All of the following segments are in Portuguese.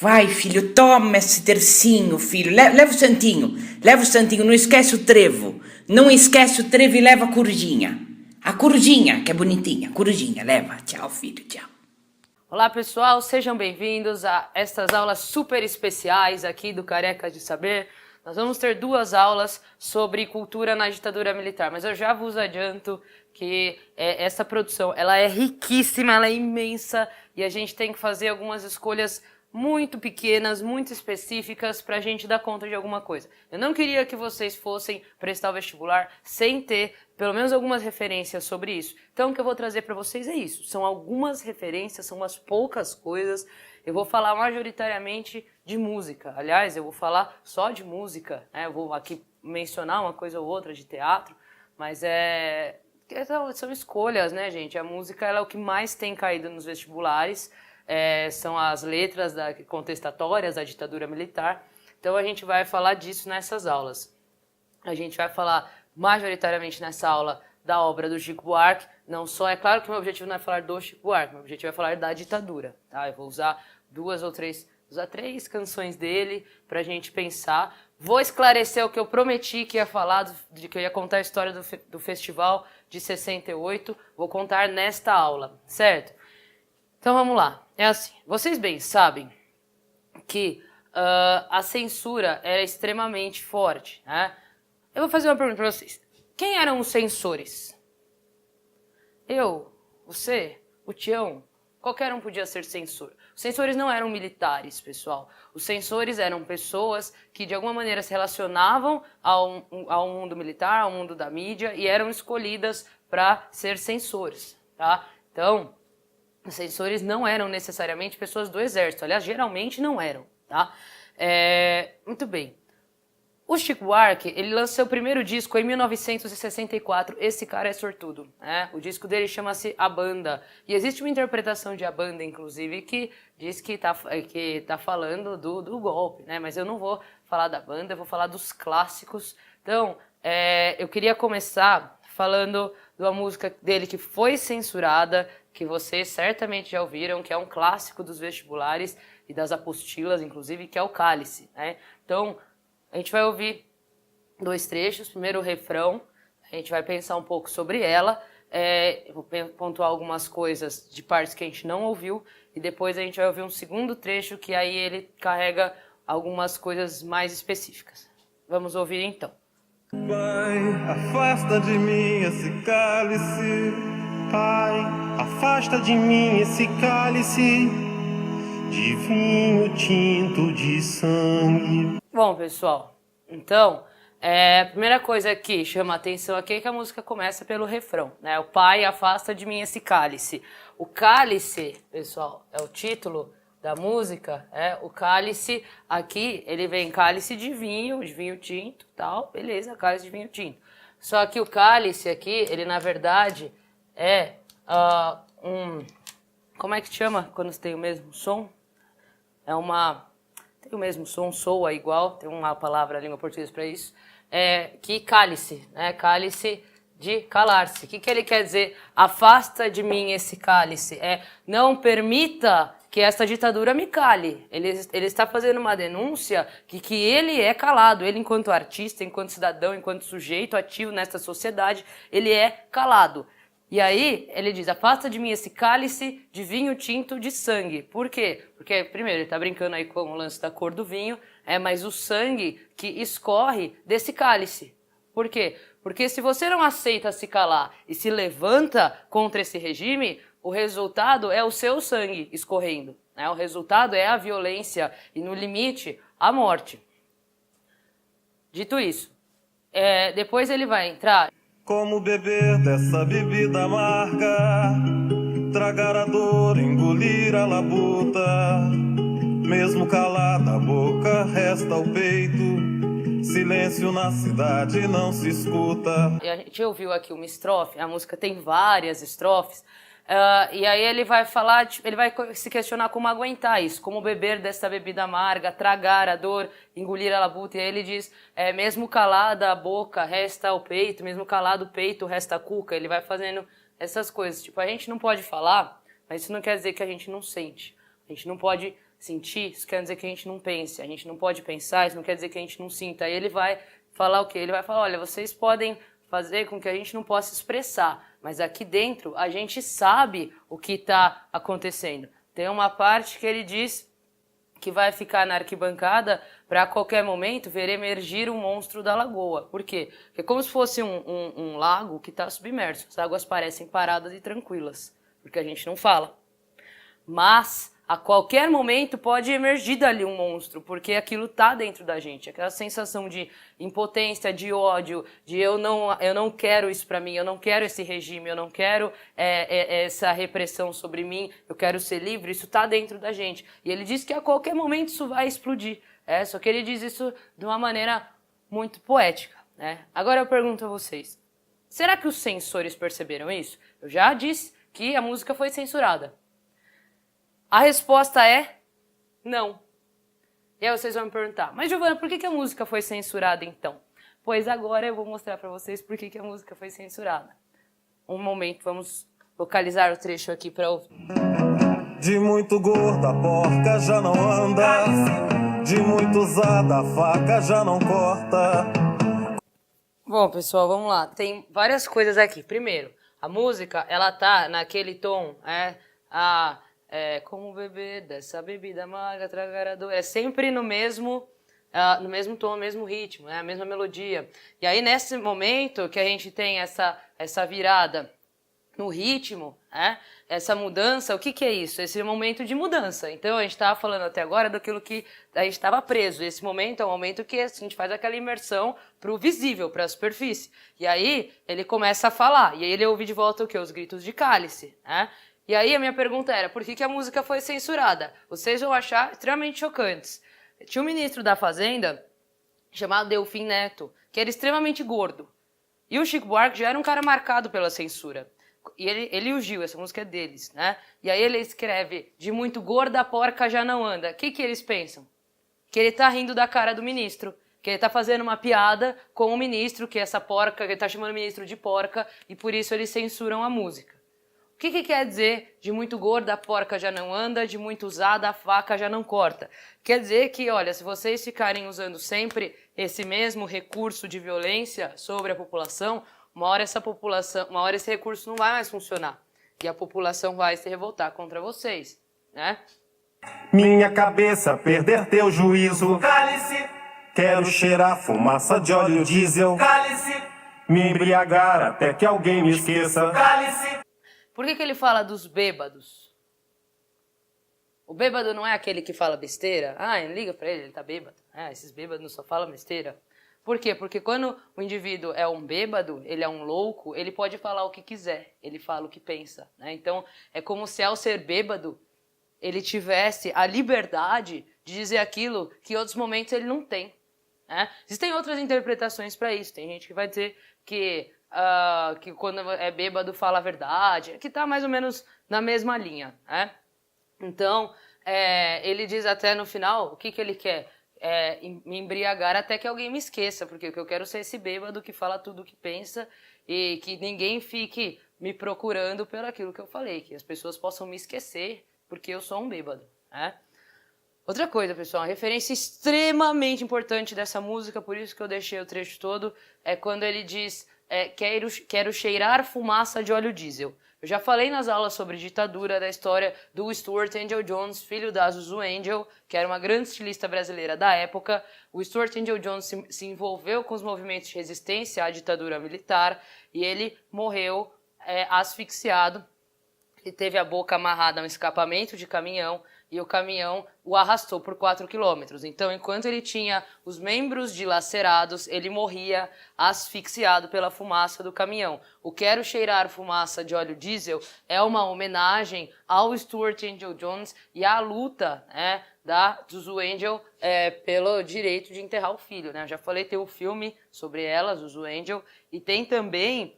Vai, filho, toma esse tercinho, filho. Leva o santinho. Leva o santinho, não esquece o trevo. Não esquece o trevo e leva a corujinha. A corujinha, que é bonitinha. Corujinha, leva. Tchau, filho, tchau. Olá, pessoal. Sejam bem-vindos a estas aulas super especiais aqui do Careca de Saber. Nós vamos ter duas aulas sobre cultura na ditadura militar, mas eu já vos adianto que essa produção ela é riquíssima, ela é imensa e a gente tem que fazer algumas escolhas muito pequenas, muito específicas para a gente dar conta de alguma coisa. Eu não queria que vocês fossem prestar o vestibular sem ter pelo menos algumas referências sobre isso. Então o que eu vou trazer para vocês é isso. São algumas referências, são umas poucas coisas. Eu vou falar majoritariamente de música. Aliás, eu vou falar só de música, né? Eu vou aqui mencionar uma coisa ou outra de teatro, mas são escolhas, né, gente? A música ela é o que mais tem caído nos vestibulares. São as letras contestatórias da ditadura militar. Então a gente vai falar disso nessas aulas. A gente vai falar majoritariamente nessa aula da obra do Chico Buarque. Não só, é claro que meu objetivo não é falar do Chico Buarque, meu objetivo é falar da ditadura. Tá? Eu vou usar três canções dele para a gente pensar. Vou esclarecer o que eu prometi que ia falar, que eu ia contar a história do festival de 68. Vou contar nesta aula, certo? Então vamos lá. É assim, vocês bem sabem que a censura era extremamente forte, né? Eu vou fazer uma pergunta para vocês. Quem eram os censores? Eu, você, o Tião, qualquer um podia ser censor. Os censores não eram militares, pessoal. Os censores eram pessoas que de alguma maneira se relacionavam ao mundo militar, ao mundo da mídia e eram escolhidas para ser censores, tá? Então, os censores não eram necessariamente pessoas do exército. Aliás, geralmente não eram, tá? Muito bem. O Chico Buarque, ele lançou seu primeiro disco em 1964. Esse cara é sortudo, né? O disco dele chama-se A Banda. E existe uma interpretação de A Banda, inclusive, que diz que tá falando do golpe, né? Mas eu não vou falar da banda, eu vou falar dos clássicos. Então, eu queria começar falando de uma música dele que foi censurada, que vocês certamente já ouviram, que é um clássico dos vestibulares e das apostilas, inclusive, que é o Cálice, né? Então, a gente vai ouvir dois trechos. Primeiro o refrão, a gente vai pensar um pouco sobre ela, eu vou pontuar algumas coisas de partes que a gente não ouviu, e depois a gente vai ouvir um segundo trecho, que aí ele carrega algumas coisas mais específicas. Vamos ouvir então. Pai, afasta de mim esse cálice. Pai, afasta de mim esse cálice de vinho tinto de sangue. Bom, pessoal, então, a primeira coisa que chama a atenção aqui é que a música começa pelo refrão, né? O pai afasta de mim esse cálice. O cálice, pessoal, é o título da música, o cálice aqui, ele vem cálice de vinho tinto, tal, beleza, cálice de vinho tinto. Só que o cálice aqui, ele na verdade é como é que chama quando tem o mesmo som? Tem o mesmo som, soa igual, tem uma palavra na língua portuguesa para isso, que cálice, né? Cálice de calar-se. O que ele quer dizer? Afasta de mim esse cálice. Não permita que esta ditadura me cale. Ele está fazendo uma denúncia que ele é calado. Ele, enquanto artista, enquanto cidadão, enquanto sujeito ativo nesta sociedade, ele é calado. E aí, ele diz, afasta de mim esse cálice de vinho tinto de sangue. Por quê? Porque, primeiro, ele está brincando aí com o lance da cor do vinho, mas o sangue que escorre desse cálice. Por quê? Porque se você não aceita se calar e se levanta contra esse regime, o resultado é o seu sangue escorrendo, né? O resultado é a violência e, no limite, a morte. Dito isso, depois ele vai entrar... Como beber dessa bebida amarga, tragar a dor, engolir a labuta. Mesmo calada a boca, resta o peito. Silêncio na cidade não se escuta. A gente ouviu aqui uma estrofe, a música tem várias estrofes. E aí ele vai falar, ele vai se questionar como aguentar isso, como beber dessa bebida amarga, tragar a dor, engolir a labuta. E aí ele diz, mesmo calada a boca, resta o peito, mesmo calado o peito, resta a cuca. Ele vai fazendo essas coisas. Tipo, a gente não pode falar, mas isso não quer dizer que a gente não sente. A gente não pode sentir, isso quer dizer que a gente não pense, a gente não pode pensar, isso não quer dizer que a gente não sinta. Aí ele vai falar o quê? Ele vai falar, olha, vocês podem fazer com que a gente não possa expressar, mas aqui dentro a gente sabe o que está acontecendo. Tem uma parte que ele diz que vai ficar na arquibancada para a qualquer momento ver emergir um monstro da lagoa. Por quê? Porque é como se fosse um lago que está submerso. As águas parecem paradas e tranquilas, porque a gente não fala. Mas a qualquer momento pode emergir dali um monstro, porque aquilo está dentro da gente. Aquela sensação de impotência, de ódio, de eu não quero isso para mim, eu não quero esse regime, eu não quero essa repressão sobre mim, eu quero ser livre, isso está dentro da gente. E ele diz que a qualquer momento isso vai explodir. Só que ele diz isso de uma maneira muito poética. Agora eu pergunto a vocês, será que os censores perceberam isso? Eu já disse que a música foi censurada. A resposta é não. E aí vocês vão me perguntar, mas Giovana, por que a música foi censurada então? Pois agora eu vou mostrar para vocês por que a música foi censurada. Um momento, vamos localizar o trecho aqui para ouvir. De muito gorda a porca já não anda, de muito usada a faca já não corta. Bom, pessoal, vamos lá. Tem várias coisas aqui. Primeiro, a música, ela tá naquele tom, como beber dessa bebida amarga, tragar a dor. É sempre no mesmo tom, no mesmo ritmo, a mesma melodia. E aí, nesse momento que a gente tem essa virada no ritmo, essa mudança, o que é isso? Esse momento de mudança. Então, a gente estava falando até agora daquilo que a gente estava preso. Esse momento é o momento que a gente faz aquela imersão para o visível, para a superfície. E aí, ele começa a falar. E aí, ele ouve de volta o quê? Os gritos de cálice, E aí a minha pergunta era, por que a música foi censurada? Vocês vão achar extremamente chocantes. Tinha um ministro da Fazenda chamado Delfim Neto, que era extremamente gordo. E o Chico Buarque já era um cara marcado pela censura. E ele e o Gil, essa música é deles, E aí ele escreve, de muito gorda a porca já não anda. O que eles pensam? Que ele tá rindo da cara do ministro. Que ele tá fazendo uma piada com o ministro, que essa porca, que ele tá chamando o ministro de porca, e por isso eles censuram a música. O que quer dizer de muito gorda a porca já não anda, de muito usada a faca já não corta? Quer dizer que, olha, se vocês ficarem usando sempre esse mesmo recurso de violência sobre a população, uma hora esse recurso não vai mais funcionar. E a população vai se revoltar contra vocês, Minha cabeça perder teu juízo. Cálice. Quero cheirar fumaça de óleo diesel. Cálice. Me embriagar até que alguém me esqueça. Cálice. Por que ele fala dos bêbados? O bêbado não é aquele que fala besteira? Liga pra ele tá bêbado. Esses bêbados só falam besteira. Por quê? Porque quando o indivíduo é um bêbado, ele é um louco, ele pode falar o que quiser, ele fala o que pensa. Então, é como se ao ser bêbado, ele tivesse a liberdade de dizer aquilo que em outros momentos ele não tem. Existem outras interpretações para isso. Tem gente que vai dizer que quando é bêbado fala a verdade, que está mais ou menos na mesma linha. Então, ele diz até no final, o que ele quer? Me embriagar até que alguém me esqueça, porque eu quero ser esse bêbado que fala tudo o que pensa e que ninguém fique me procurando pelo aquilo que eu falei, que as pessoas possam me esquecer porque eu sou um bêbado. Outra coisa, pessoal, uma referência extremamente importante dessa música, por isso que eu deixei o trecho todo, é quando ele diz quero cheirar fumaça de óleo diesel. Eu já falei nas aulas sobre ditadura da história do Stuart Angel Jones, filho da Zuzu Angel, que era uma grande estilista brasileira da época. O Stuart Angel Jones se envolveu com os movimentos de resistência à ditadura militar e ele morreu asfixiado. Ele teve a boca amarrada a um escapamento de caminhão e o caminhão o arrastou por 4 quilômetros. Então, enquanto ele tinha os membros dilacerados, ele morria asfixiado pela fumaça do caminhão. O Quero Cheirar Fumaça de Óleo Diesel é uma homenagem ao Stuart Angel Jones e à luta da Zuzu Angel pelo direito de enterrar o filho. Eu já falei, tem um filme sobre ela, Zuzu Angel, e tem também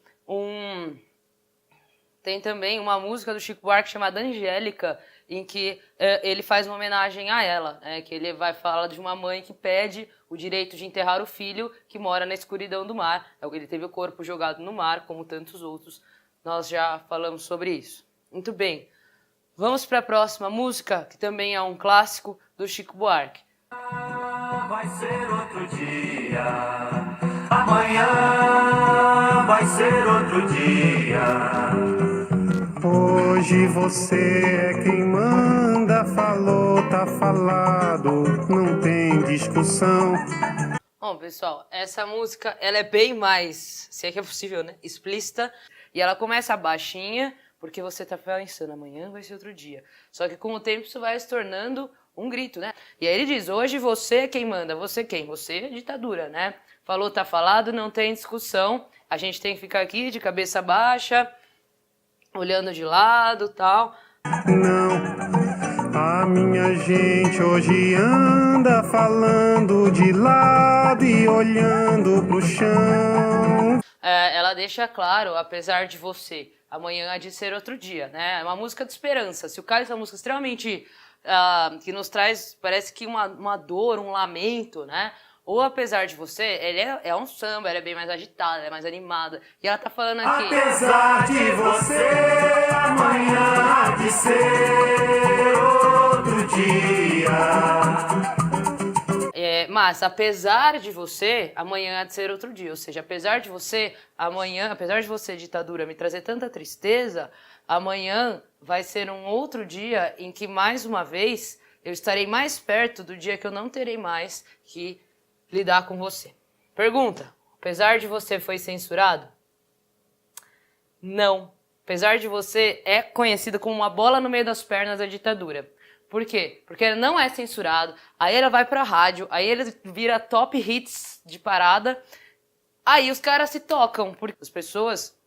uma música do Chico Buarque chamada Angélica, em que ele faz uma homenagem a ela, que ele vai falar de uma mãe que pede o direito de enterrar o filho que mora na escuridão do mar. Ele teve o corpo jogado no mar, como tantos outros. Nós já falamos sobre isso. Muito bem. Vamos para a próxima música, que também é um clássico do Chico Buarque. Vai ser outro dia, amanhã vai ser outro dia. Hoje você é quem manda, falou, tá falado, não tem discussão. Bom, pessoal, essa música, ela é bem mais, se é que é possível, né, explícita, e ela começa baixinha, porque você tá pensando, amanhã vai ser outro dia. Só que com o tempo isso vai se tornando um grito, né? E aí ele diz, hoje você é quem manda, você quem? Você é ditadura, né? Falou, tá falado, não tem discussão, a gente tem que ficar aqui de cabeça baixa, olhando de lado e tal. Não, a minha gente hoje anda falando de lado e olhando pro chão. Ela deixa claro, apesar de você, amanhã há de ser outro dia, né? É uma música de esperança. Se o Cálice é uma música extremamente... que nos traz, parece que uma dor, um lamento, né? Ou apesar de você, ele é um samba, ela é bem mais agitada, ela é mais animada. E ela tá falando aqui... Apesar de você, amanhã há de ser outro dia. Mas apesar de você, amanhã há de ser outro dia. Ou seja, apesar de você, amanhã, apesar de você, ditadura, me trazer tanta tristeza, amanhã vai ser um outro dia em que, mais uma vez, eu estarei mais perto do dia que eu não terei mais que lidar com você. Pergunta, apesar de você foi censurado? Não. Apesar de você é conhecido como uma bola no meio das pernas da ditadura. Por quê? Porque ele não é censurado, aí ela vai pra rádio, aí ele vira top hits de parada, aí os caras se tocam, porque as pessoas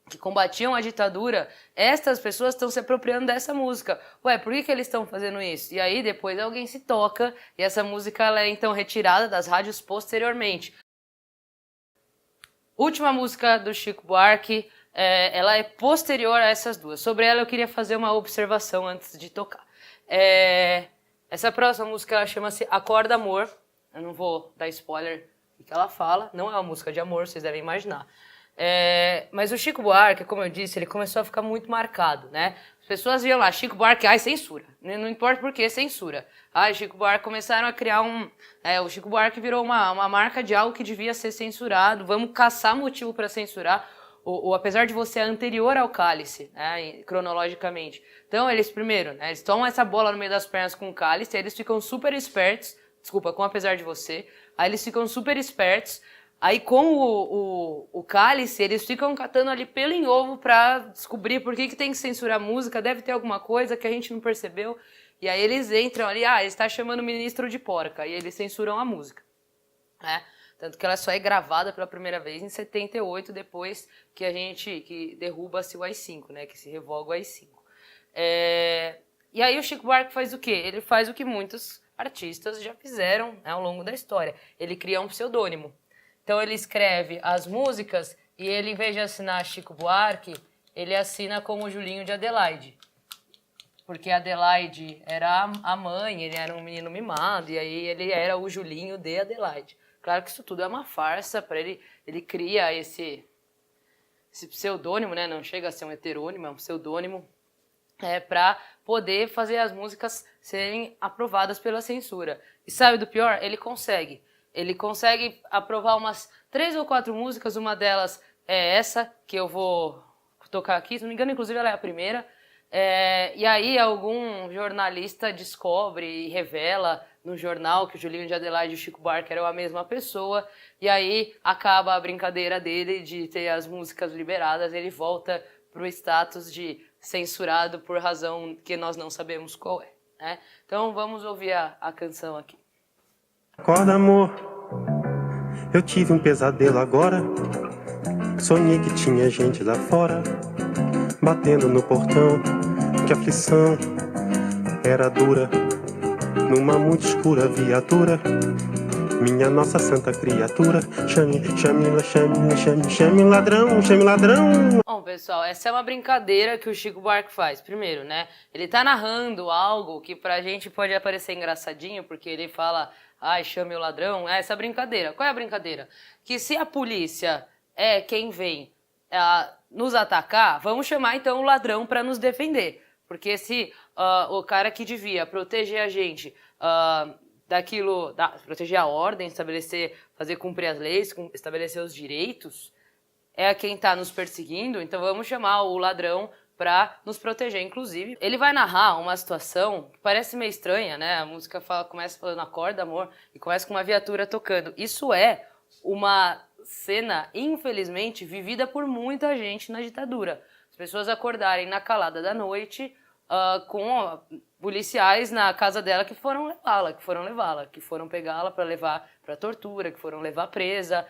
que combatiam a ditadura, estas pessoas estão se apropriando dessa música. Ué, por que eles estão fazendo isso? E aí depois alguém se toca, e essa música ela é então retirada das rádios posteriormente. Última música do Chico Buarque, ela é posterior a essas duas. Sobre ela eu queria fazer uma observação antes de tocar. Essa próxima música ela chama-se Acorda Amor. Eu não vou dar spoiler do que ela fala. Não é uma música de amor, vocês devem imaginar. Mas o Chico Buarque, como eu disse, ele começou a ficar muito marcado, né? As pessoas viam lá, Chico Buarque, ai, censura. Não importa por que, censura. Ai, Chico Buarque começaram a criar o Chico Buarque virou uma marca de algo que devia ser censurado. Vamos caçar motivo para censurar. Apesar de você anterior ao Cálice, né, cronologicamente. Então, eles primeiro, né, eles tomam essa bola no meio das pernas com o Cálice, aí eles ficam super espertos, desculpa, com Apesar de Você, aí eles ficam super espertos, aí com o Cálice, eles ficam catando ali pelo em ovo pra descobrir por que tem que censurar a música, deve ter alguma coisa que a gente não percebeu, e aí eles entram ali, ele está chamando o ministro de porca, e eles censuram a música, né? Tanto que ela só é gravada pela primeira vez em 78, depois que derruba-se o AI-5, né? Que se revoga o AI-5. E aí o Chico Buarque faz o quê? Ele faz o que muitos artistas já fizeram, né, ao longo da história. Ele cria um pseudônimo. Então ele escreve as músicas e ele, em vez de assinar Chico Buarque, ele assina como Julinho de Adelaide. Porque Adelaide era a mãe, ele era um menino mimado, e aí ele era o Julinho de Adelaide. Claro que isso tudo é uma farsa, para ele cria esse pseudônimo, né? Não chega a ser um heterônimo, é um pseudônimo, para poder fazer as músicas serem aprovadas pela censura. E sabe do pior? Ele consegue. Ele consegue aprovar umas 3 ou 4 músicas, uma delas é essa, que eu vou tocar aqui, se não me engano, inclusive ela é a primeira. E aí algum jornalista descobre e revela no jornal que o Julinho de Adelaide e o Chico Buarque eram a mesma pessoa, e aí acaba a brincadeira dele de ter as músicas liberadas, ele volta pro status de censurado por razão que nós não sabemos qual é, né? Então vamos ouvir a canção aqui. Acorda, amor, eu tive um pesadelo agora. Sonhei que tinha gente lá fora, batendo no portão, que aflição era dura. Numa muito escura viatura, minha nossa santa criatura, chame ladrão, chame ladrão. Bom, pessoal, essa é uma brincadeira que o Chico Buarque faz. Primeiro, né, ele tá narrando algo que pra gente pode parecer engraçadinho, porque ele fala, ai, chame o ladrão, é essa brincadeira. Qual é a brincadeira? Que se a polícia é quem vem nos atacar, vamos chamar então o ladrão pra nos defender. Porque se o cara que devia proteger a gente proteger a ordem, fazer cumprir as leis, estabelecer os direitos, é quem está nos perseguindo, então vamos chamar o ladrão para nos proteger. Inclusive, ele vai narrar uma situação que parece meio estranha, né? A música começa falando acorda, amor, e começa com uma viatura tocando. Isso é uma cena, infelizmente, vivida por muita gente na ditadura. As pessoas acordarem na calada da noite com policiais na casa dela que foram levá-la, que foram pegá-la para levar para tortura, que foram levar presa.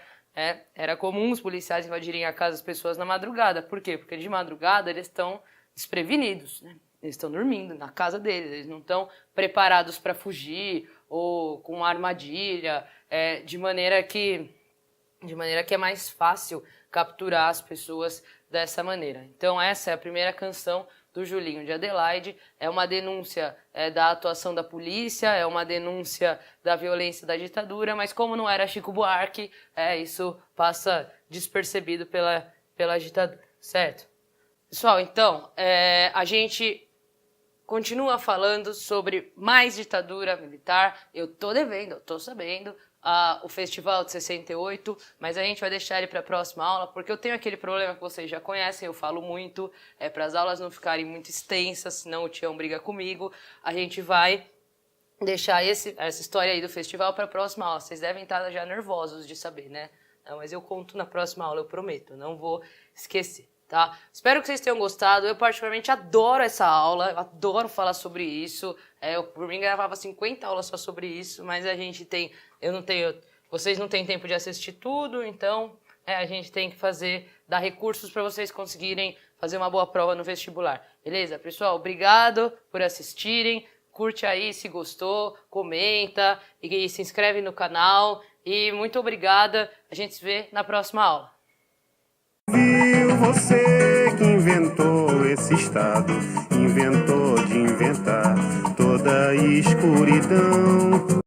Era comum os policiais invadirem a casa das pessoas na madrugada. Por quê? Porque de madrugada eles estão desprevenidos, né? Eles estão dormindo na casa deles, eles não estão preparados para fugir ou com uma armadilha, de maneira que é mais fácil capturar as pessoas dessa maneira. Então essa é a primeira canção do Julinho de Adelaide, é uma denúncia da atuação da polícia, é uma denúncia da violência da ditadura, mas como não era Chico Buarque, isso passa despercebido pela ditadura, certo? Pessoal, então, a gente continua falando sobre mais ditadura militar, eu tô devendo, eu tô sabendo, o Festival de 68, mas a gente vai deixar ele para a próxima aula, porque eu tenho aquele problema que vocês já conhecem, eu falo muito, para as aulas não ficarem muito extensas, senão o Tião briga comigo, a gente vai deixar essa história aí do festival para a próxima aula. Vocês devem estar já nervosos de saber, né? Não, mas eu conto na próxima aula, eu prometo, não vou esquecer. Tá? Espero que vocês tenham gostado. Eu particularmente adoro essa aula, eu adoro falar sobre isso. Eu por mim gravava 50 aulas só sobre isso, mas vocês não têm tempo de assistir tudo, então a gente tem que dar recursos para vocês conseguirem fazer uma boa prova no vestibular. Beleza, pessoal? Obrigado por assistirem. Curte aí se gostou, comenta e se inscreve no canal. E muito obrigada. A gente se vê na próxima aula. Viu você que inventou esse estado, inventou de inventar toda a escuridão.